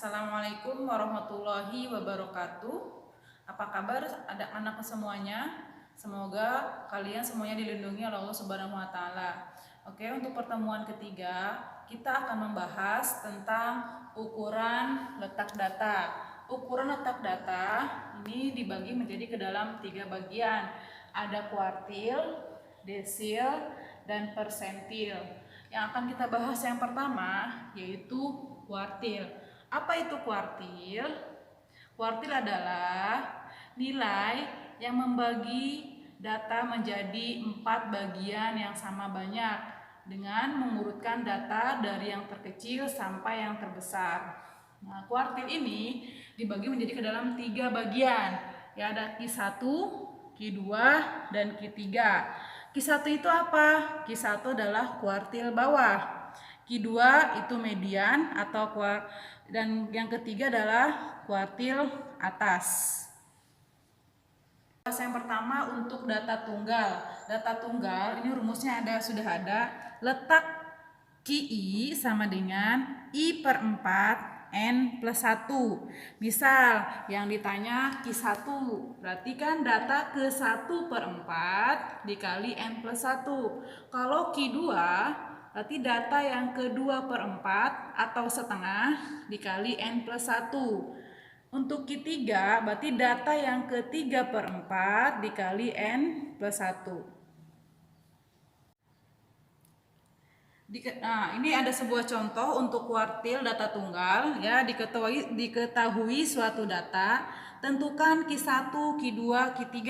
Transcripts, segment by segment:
Assalamualaikum warahmatullahi wabarakatuh. Apa kabar anak-anak semuanya? Semoga kalian semuanya dilindungi oleh Allah Subhanahu wa taala. Oke, untuk pertemuan ketiga, kita akan membahas tentang ukuran letak data. Ukuran letak data ini dibagi menjadi ke dalam 3 bagian. Ada kuartil, desil, dan persentil. Yang akan kita bahas yang pertama yaitu kuartil. Apa itu kuartil? Kuartil adalah nilai yang membagi data menjadi 4 bagian yang sama banyak dengan mengurutkan data dari yang terkecil sampai yang terbesar. Nah, kuartil ini dibagi menjadi ke dalam 3 bagian. Ya, ada Q1, Q2, dan Q3. Q1 itu apa? Q1 adalah kuartil bawah. Q2 itu median atau dan yang ketiga adalah kuartil atas. Yang pertama untuk data tunggal. Data tunggal ini rumusnya sudah ada. Letak QI sama dengan I/4 N plus 1. Misal yang ditanya Q1, berarti kan data ke 1/4 dikali N plus 1. Kalau Q2 berarti data yang ke-2/4 atau setengah dikali N plus 1. Untuk Q3 berarti data yang ke-3/4 dikali N plus 1. Nah, ini ada sebuah contoh untuk kuartil data tunggal. Ya, diketahui suatu data, tentukan Q1, Q2, Q3.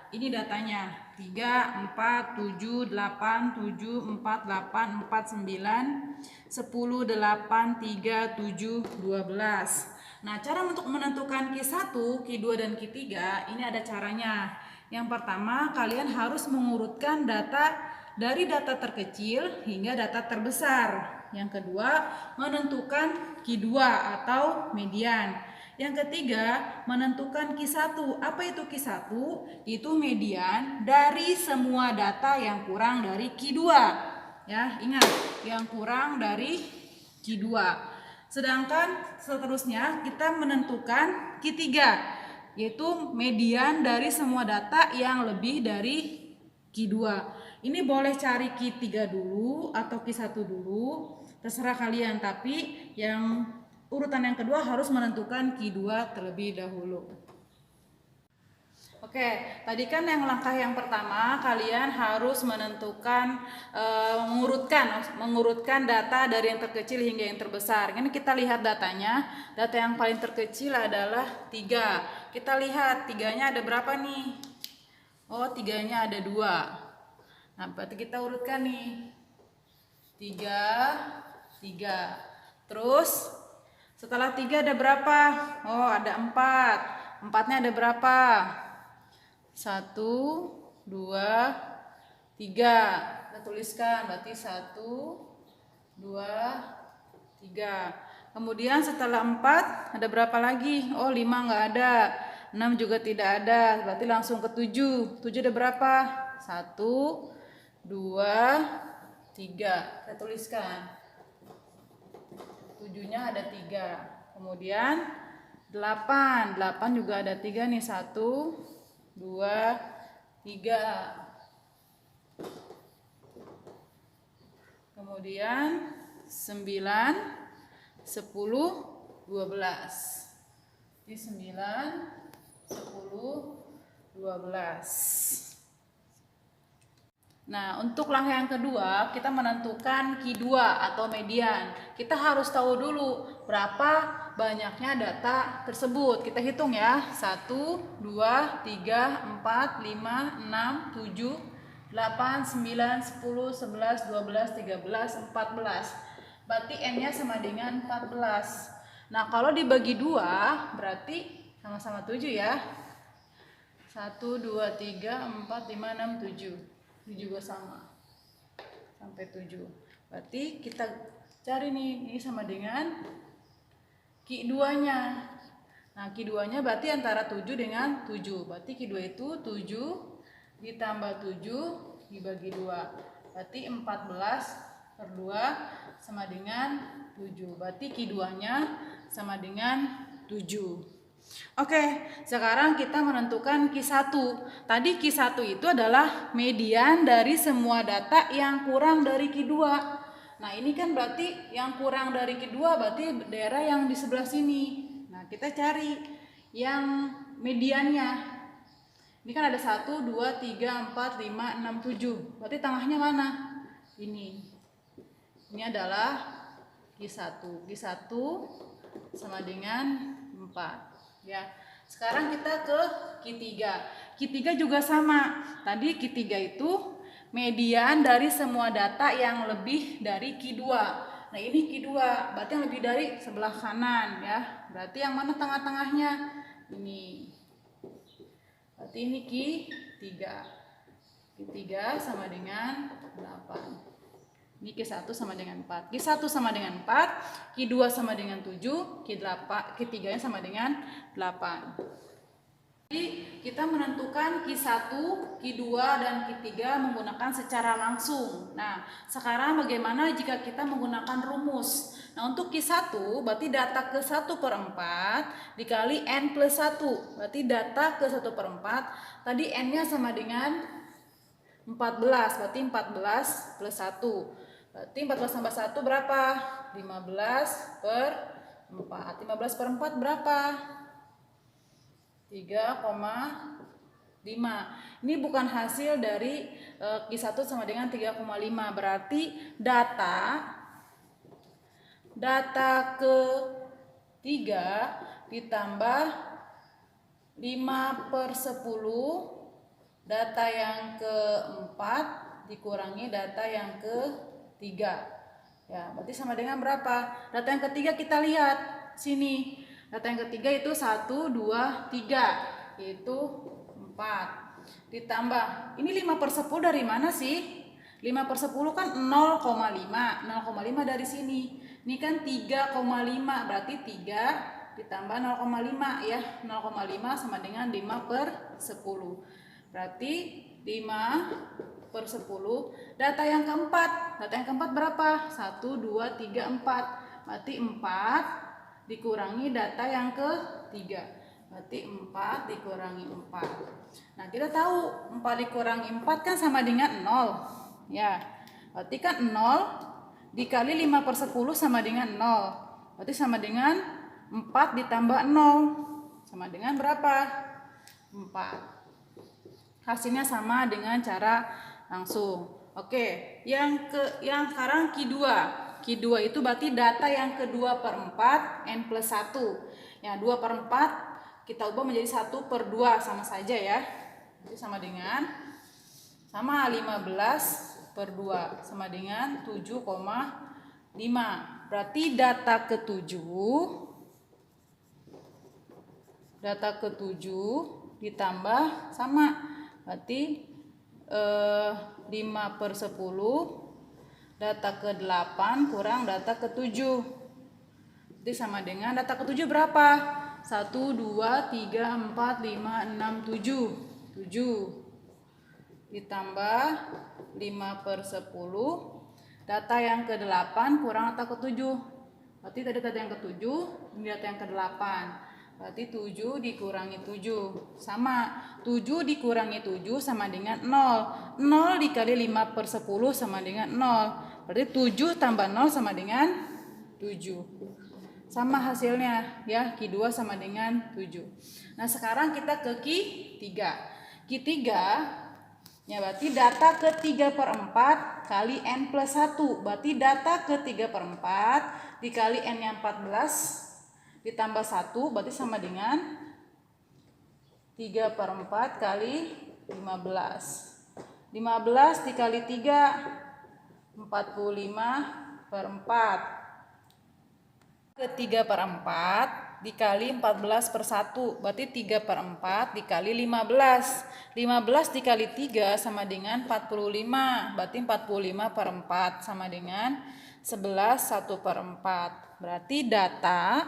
Ini datanya 3, 4, 7, 8, 7, 4, 8, 4, 9, 10, 8, 3, 7, 12. Nah, cara untuk menentukan Q1, Q2, dan Q3 ini ada caranya. Yang pertama, kalian harus mengurutkan data dari data terkecil hingga data terbesar. Yang kedua, menentukan Q2 atau median. Yang ketiga, menentukan Q1. Apa itu Q1? Itu median dari semua data yang kurang dari Q2. Ya, ingat, yang kurang dari Q2. Sedangkan seterusnya kita menentukan Q3, yaitu median dari semua data yang lebih dari Q2. Ini boleh cari Q3 dulu atau Q1 dulu, terserah kalian, tapi yang urutan yang kedua harus menentukan Q2 terlebih dahulu. Oke, tadi kan yang langkah yang pertama kalian harus menentukan mengurutkan data dari yang terkecil hingga yang terbesar. Ini kita lihat datanya. Data yang paling terkecil adalah 3. Kita lihat 3-nya ada berapa nih? Oh, 3-nya ada 2. Nah, berarti kita urutkan nih. 3, 3. Terus setelah 3 ada berapa? Oh, ada 4. 4-nya ada berapa? 1, 2, 3. Kita tuliskan berarti 1, 2, 3. Kemudian setelah 4 ada berapa lagi? Oh, 5 nggak ada. 6 juga tidak ada. Berarti langsung ke 7. 7 ada berapa? 1, 2, 3. Kita tuliskan. 7-nya ada 3. Kemudian 8. 8 juga ada 3 nih. 1, 2, 3. Kemudian 9, 10, 12. Di 9, 10, 12. Nah, untuk langkah yang kedua, kita menentukan Q2 atau median. Kita harus tahu dulu berapa banyaknya data tersebut. Kita hitung ya. 1, 2, 3, 4, 5, 6, 7, 8, 9, 10, 11, 12, 13, 14. Berarti N-nya sama dengan 14. Nah, kalau dibagi 2, berarti sama-sama 7 ya. 1, 2, 3, 4, 5, 6, 7. Ini juga sama sampai 7. Berarti kita cari nih, ini sama dengan Q2-nya. Nah, Q2-nya berarti antara 7 dengan 7. Berarti Q2 itu 7 ditambah 7 dibagi 2. Berarti 14 per 2 sama dengan 7. Berarti Q2-nya sama dengan 7. Oke, sekarang kita menentukan Q1. Tadi Q1 itu adalah median dari semua data yang kurang dari Q2. Nah, ini kan berarti yang kurang dari Q2 berarti daerah yang di sebelah sini. Nah, kita cari yang mediannya. Ini kan ada 1, 2, 3, 4, 5, 6, 7. Berarti tengahnya mana? Ini. Ini adalah Q1. Q1 sama dengan 4. Ya. Sekarang kita ke Q3. Q3 juga sama. Tadi Q3 itu median dari semua data yang lebih dari Q2. Nah, ini Q2, berarti yang lebih dari sebelah kanan ya. Berarti yang mana tengah-tengahnya? Ini. Berarti ini Q3. Q3 sama dengan 8. Ini Q1 sama dengan 4. Q1 sama dengan 4, Q2 sama dengan 7, Q3-nya sama dengan 8. Jadi kita menentukan Q1, Q2, dan Q3 menggunakan secara langsung. Nah, sekarang bagaimana jika kita menggunakan rumus? Nah, untuk Q1 berarti data ke 1 per 4 dikali N plus 1. Berarti data ke 1 per 4, tadi N-nya sama dengan 14, berarti 14 plus 1. Berarti 14 tambah 1 berapa? 15 per 4. 15 per 4 berapa? 3,5. Ini bukan hasil dari Q1 sama dengan 3,5. Berarti data ke 3 ditambah 5 per 10. Data yang ke-4 dikurangi data yang ke-3. Ya, berarti sama dengan berapa? Data yang ketiga kita lihat sini. Data yang ketiga itu 1, 2, 3. Yaitu 4. Ditambah, ini 5 per 10 dari mana sih? 5 per 10 kan 0,5. 0,5 dari sini. Ini kan 3,5. Berarti 3 ditambah 0,5 ya. 0,5 sama dengan 5 per 10. Berarti 5 per 10. Data yang keempat berapa? 1, 2, 3, 4. Berarti 4 dikurangi data yang ketiga. Berarti 4 dikurangi 4. Nah, kita tahu 4 dikurangi 4 kan sama dengan 0. Ya, berarti kan 0 dikali 5 per 10 sama dengan 0. Berarti sama dengan 4 ditambah 0. Sama dengan berapa? 4. Hasilnya sama dengan cara langsung. Oke, yang sekarang Q2. Q2 itu berarti data yang kedua per 4 N plus 1. Ya, 2 per 4 kita ubah menjadi 1 per 2 sama saja ya. Jadi sama dengan 15 per 2 sama dengan 7,5. Berarti data ke-7 ditambah sama. Berarti 5 per 10 data ke-8 kurang data ke-7. Jadi sama dengan data ke-7 berapa? 1, 2, 3, 4, 5, 6, 7. 7 ditambah 5 per 10 data yang ke-8 kurang data ke-7. Berarti tadi data yang ke-7, ini data yang ke-8. Berarti 7 dikurangi 7 sama 7 dikurangi 7 sama dengan 0. 0 dikali 5 per 10 sama dengan 0. Berarti 7 tambah 0 sama dengan 7. Sama hasilnya ya, Q2 sama dengan 7. Nah, sekarang kita ke Q3. Q3 ya berarti data ke 3 per 4 kali N plus 1. Berarti data ke 3 per 4 dikali N yang 14 ditambah 1 berarti sama dengan 3 per 4 kali 15. 15 dikali 3 45 per 4. Ke 3 per 4 dikali 14 per 1 berarti 3 per 4 dikali 15. 15 dikali 3 sama dengan 45. Berarti 45 per 4 sama dengan 11 1 per 4. Berarti data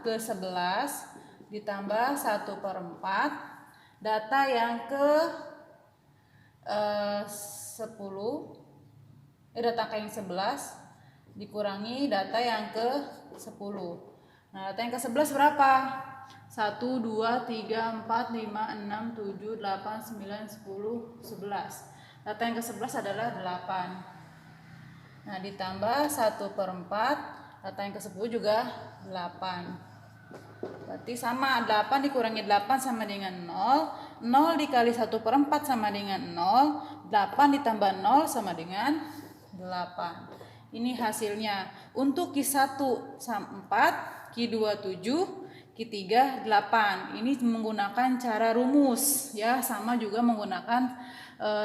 ke-11 ditambah 1 per 4. Data yang ke 10, data angka yang 11 dikurangi data yang ke-10. Nah, data yang ke-11 berapa? 1, 2, 3, 4, 5, 6, 7, 8, 9, 10, 11. Data yang ke-11 adalah 8. Nah, ditambah 1/4, data yang ke-10 juga 8. Berarti sama, 8 dikurangi 8 sama dengan 0. 0 dikali 1/4 sama dengan 0. 8 ditambah 0 sama dengan 8. Ini hasilnya. Untuk Q1 4, Q2 7, Q3 8. Ini menggunakan cara rumus ya, sama juga menggunakan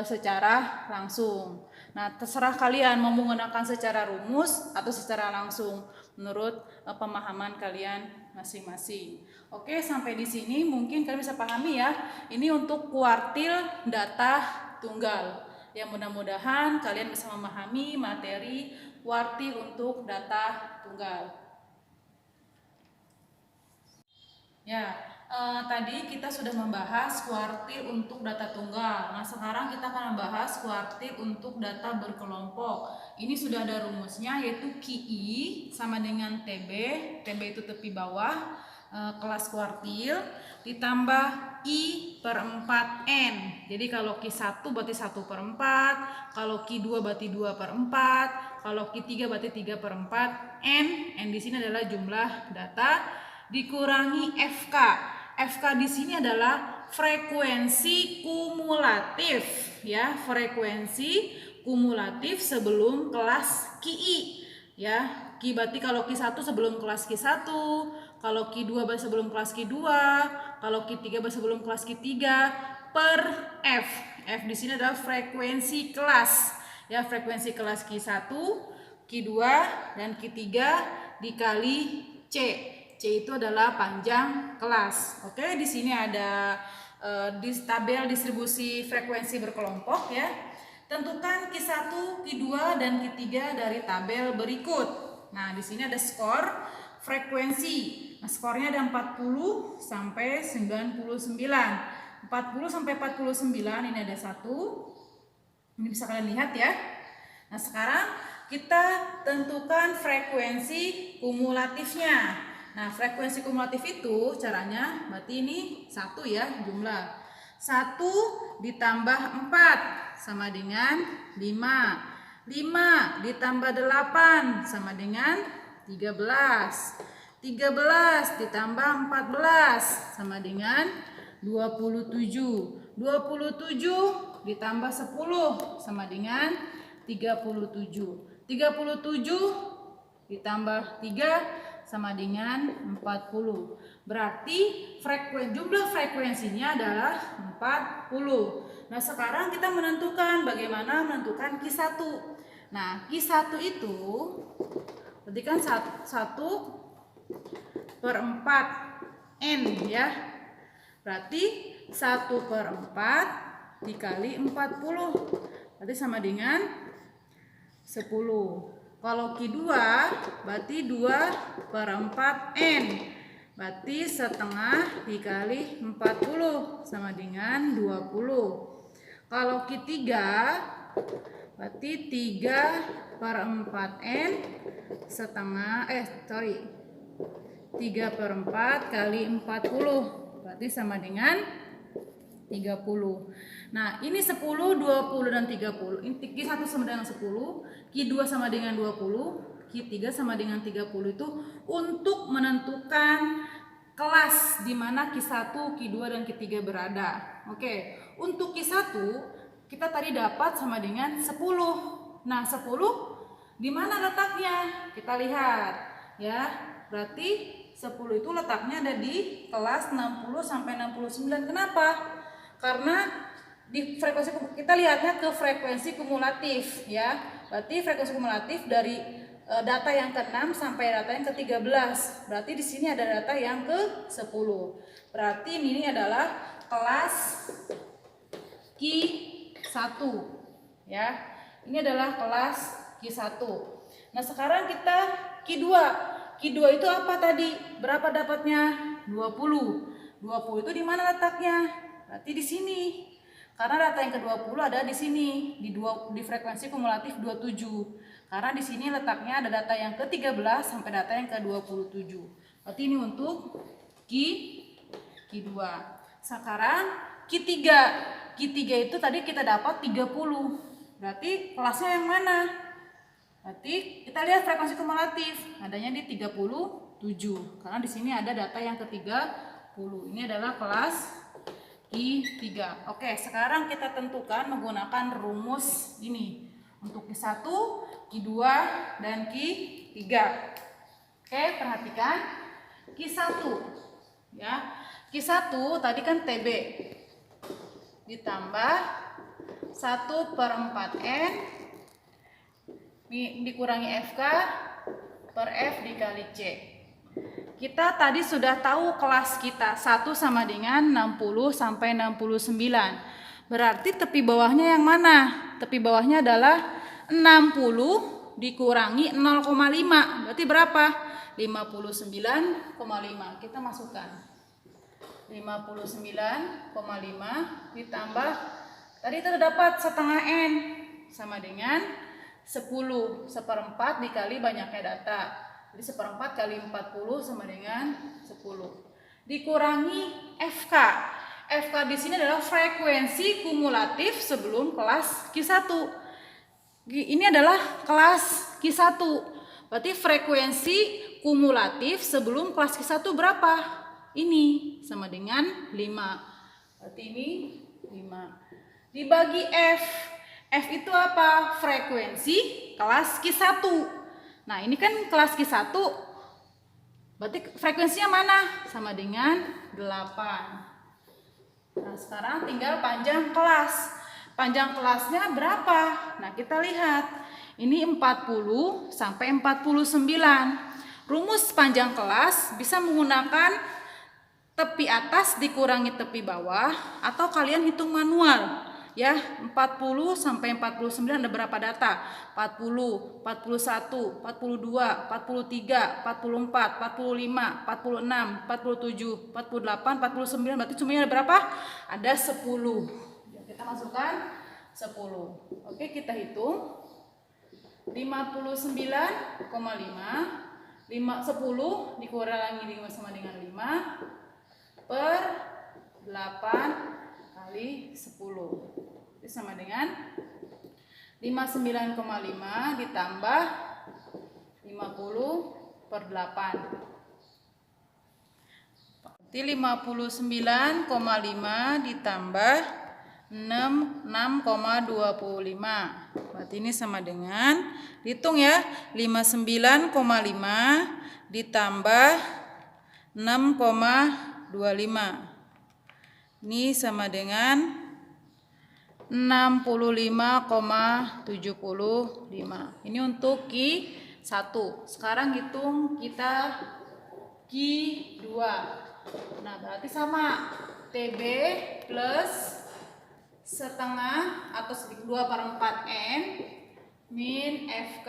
secara langsung. Nah, terserah kalian mau menggunakan secara rumus atau secara langsung menurut pemahaman kalian masing-masing. Oke, sampai di sini mungkin kalian bisa pahami ya. Ini untuk kuartil data tunggal. Ya, mudah-mudahan kalian bisa memahami materi kuartil untuk data tunggal. Ya, tadi kita sudah membahas kuartil untuk data tunggal. Nah, sekarang kita akan membahas kuartil untuk data berkelompok. Ini sudah ada rumusnya, yaitu QI sama dengan TB. TB itu tepi bawah kelas kuartil, ditambah I/4N. Jadi kalau Q1 berarti 1/4, kalau Q2 berarti 2/4, kalau Q3 berarti 3/4. N di sini adalah jumlah data, dikurangi FK. FK di sini adalah frekuensi kumulatif ya, frekuensi kumulatif sebelum kelas QI ya. Q berarti kalau Q1 sebelum kelas Q1, kalau Q2 berarti sebelum kelas Q2, kalau Q3 berarti sebelum kelas Q3 per F. F di sini adalah frekuensi kelas ya, frekuensi kelas Q1, Q2 dan Q3 dikali C. C itu adalah panjang kelas. Oke, di sini ada di tabel distribusi frekuensi berkelompok ya. Tentukan Q1, Q2 dan Q3 dari tabel berikut. Nah, di sini ada skor frekuensi. Nah, skornya ada 40 sampai 99. 40 sampai 49 ini ada 1. Ini bisa kalian lihat ya. Nah, sekarang kita tentukan frekuensi kumulatifnya. Nah, frekuensi kumulatif itu caranya berarti ini 1 ya, jumlah 1 ditambah 4 sama dengan 5. 5 ditambah 8 sama dengan 13. 13 ditambah 14 sama dengan 27. 27 ditambah 10 sama dengan 37. 37 ditambah 3 sama dengan 40. Berarti jumlah frekuensinya adalah 40. Nah, sekarang kita menentukan bagaimana menentukan Q1. Nah, Q1 itu berarti kan 1/4 N ya. Berarti 1/4 dikali 40. Berarti sama dengan 10. Kalau Q2 berarti 2/4 N. Berarti setengah dikali 40 sama dengan 20. Kalau Q3 berarti 3/4 N setengah 3/4 kali 40 berarti sama dengan 30. Nah, ini 10, 20 dan 30. Ini Q1 sama dengan 10, Q2 sama dengan 20, Q3 sama dengan 30 itu untuk menentukan kelas di mana Q1, Q2 dan Q3 berada. Oke, untuk Q1 kita tadi dapat sama dengan 10. Nah, 10 di mana letaknya? Kita lihat ya. Berarti 10 itu letaknya ada di kelas 60 sampai 69. Kenapa? Karena di frekuensi kita lihatnya ke frekuensi kumulatif ya. Berarti frekuensi kumulatif dari data yang ke-6 sampai data yang ke-13. Berarti di sini ada data yang ke-10. Berarti ini adalah kelas Q1 ya. Ini adalah kelas Q1. Nah, sekarang kita Q2. Q2 itu apa tadi? Berapa dapatnya? 20. 20 itu di mana letaknya? Berarti di sini. Karena data yang ke-20 ada di sini, di frekuensi kumulatif 27. Karena di sini letaknya ada data yang ke-13 sampai data yang ke-27. Berarti ini untuk Q2. Sekarang Q3. Q3 itu tadi kita dapat 30. Berarti kelasnya yang mana? Berarti kita lihat frekuensi kumulatif, adanya di 37. Karena di sini ada data yang ke-30. Ini adalah kelas Q3. Oke, sekarang kita tentukan menggunakan rumus ini untuk Q1, Q2, dan Q3. Oke, perhatikan Q1 ya. Q1 tadi kan TB ditambah 1/4N dikurangi FK per F dikali C. Kita tadi sudah tahu kelas kita 1 sama dengan 60 sampai 69. Berarti tepi bawahnya yang mana? Tepi bawahnya adalah 60 dikurangi 0,5. Berarti berapa? 59,5. Kita masukkan 59,5 ditambah tadi terdapat setengah N sama dengan 10 1/4 dikali banyaknya data. Jadi 1/4 kali 40 sama dengan 10. Dikurangi FK. FK di sini adalah frekuensi kumulatif sebelum kelas Q1. Ini adalah kelas Q1. Berarti frekuensi kumulatif sebelum kelas Q1 berapa? Ini sama dengan 5. Berarti ini 5. Dibagi F. F itu apa? Frekuensi kelas Q1. Nah, ini kan kelas Q1. Berarti frekuensinya mana? Sama dengan 8. Nah, sekarang tinggal panjang kelas. Panjang kelasnya berapa? Nah, kita lihat. Ini 40 sampai 49. Rumus panjang kelas bisa menggunakan tepi atas dikurangi tepi bawah atau kalian hitung manual. Ya, 40 sampai 49 ada berapa data? 40, 41, 42, 43, 44, 45, 46, 47, 48, 49. Berarti cuma ada berapa? Ada 10. Kita masukkan 10. Oke, kita hitung. 59,5 10 dikurangi 5 sama dengan 5 per 8 kali 10. Itu sama dengan 59,5 ditambah 50 per 8. Berarti 59,5 ditambah 6,25. Berarti ini sama dengan, hitung ya, 59,5 ditambah 6,25. Ini sama dengan 65,75. Ini untuk Q1. Sekarang hitung kita Q2. Nah, berarti sama TB plus setengah atau 2/4N min FK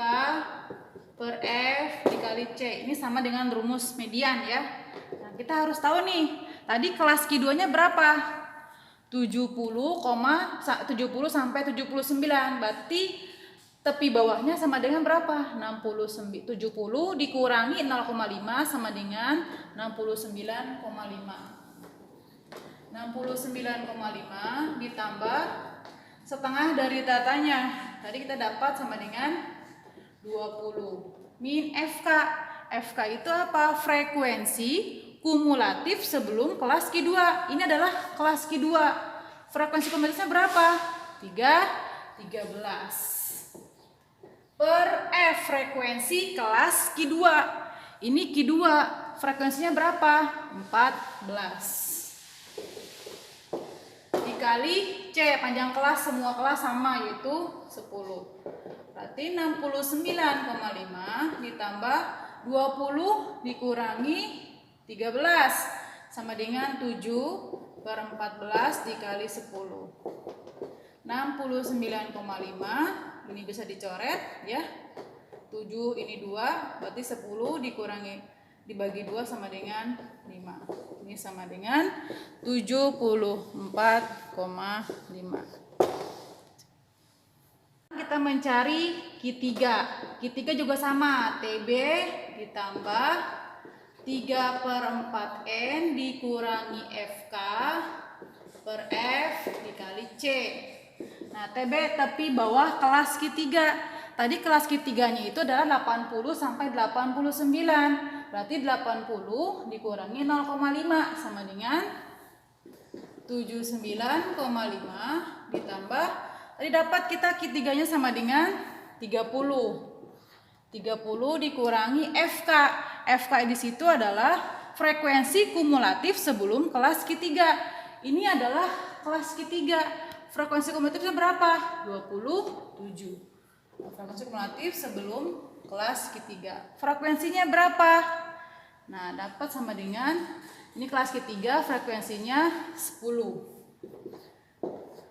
per F dikali C. Ini sama dengan rumus median ya. Nah, kita harus tahu nih, tadi kelas Q2 nya berapa? 70 sampai 79. Berarti tepi bawahnya sama dengan berapa? 70 dikurangi 0,5 sama dengan 69,5. 69,5 ditambah setengah dari datanya. Tadi kita dapat sama dengan 20. Min FK. FK itu apa? Frekuensi kumulatif sebelum kelas Q2. Ini adalah kelas Q2. Frekuensi kumulatifnya berapa? 13. Per F frekuensi kelas Q2. Ini Q2. Frekuensinya berapa? 14. Dikali C, panjang kelas semua kelas sama, yaitu 10. Berarti 69,5 ditambah 20 dikurangi 13 sama dengan 7/14 dikali 10. 69,5 ini bisa dicoret ya. 7 ini 2, berarti 10 dikurangi dibagi 2 sama dengan 5. Ini sama dengan 74,5. Kita mencari Q3. Q3 juga sama, TB ditambah 3/4N dikurangi FK per F dikali C. Nah, TB tepi bawah kelas Q3. Tadi kelas Q3-nya itu adalah 80 sampai 89. Berarti 80 dikurangi 0,5 sama dengan 79,5 ditambah, tadi dapat kita Q3-nya sama dengan 30. 30 dikurangi FK. FK di situ adalah frekuensi kumulatif sebelum kelas Q3. Ini adalah kelas Q3. Frekuensi kumulatifnya berapa? 27. Frekuensi kumulatif sebelum kelas Q3. Frekuensinya berapa? Nah, dapat sama dengan, ini kelas Q3 frekuensinya 10.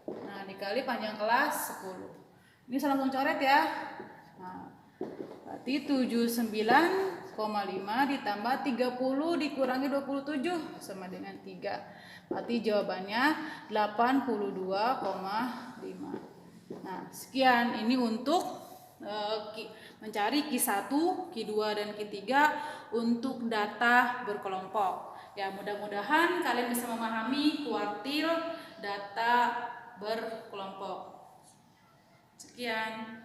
Nah, dikali panjang kelas 10. Ini saya langsung coret ya. Nah, berarti 79,5 ditambah 30 dikurangi 27 sama dengan 3. Berarti jawabannya 82,5. Nah, sekian ini untuk mencari Q1, Q2 dan Q3 untuk data berkelompok. Ya, mudah-mudahan kalian bisa memahami kuartil data berkelompok. Sekian.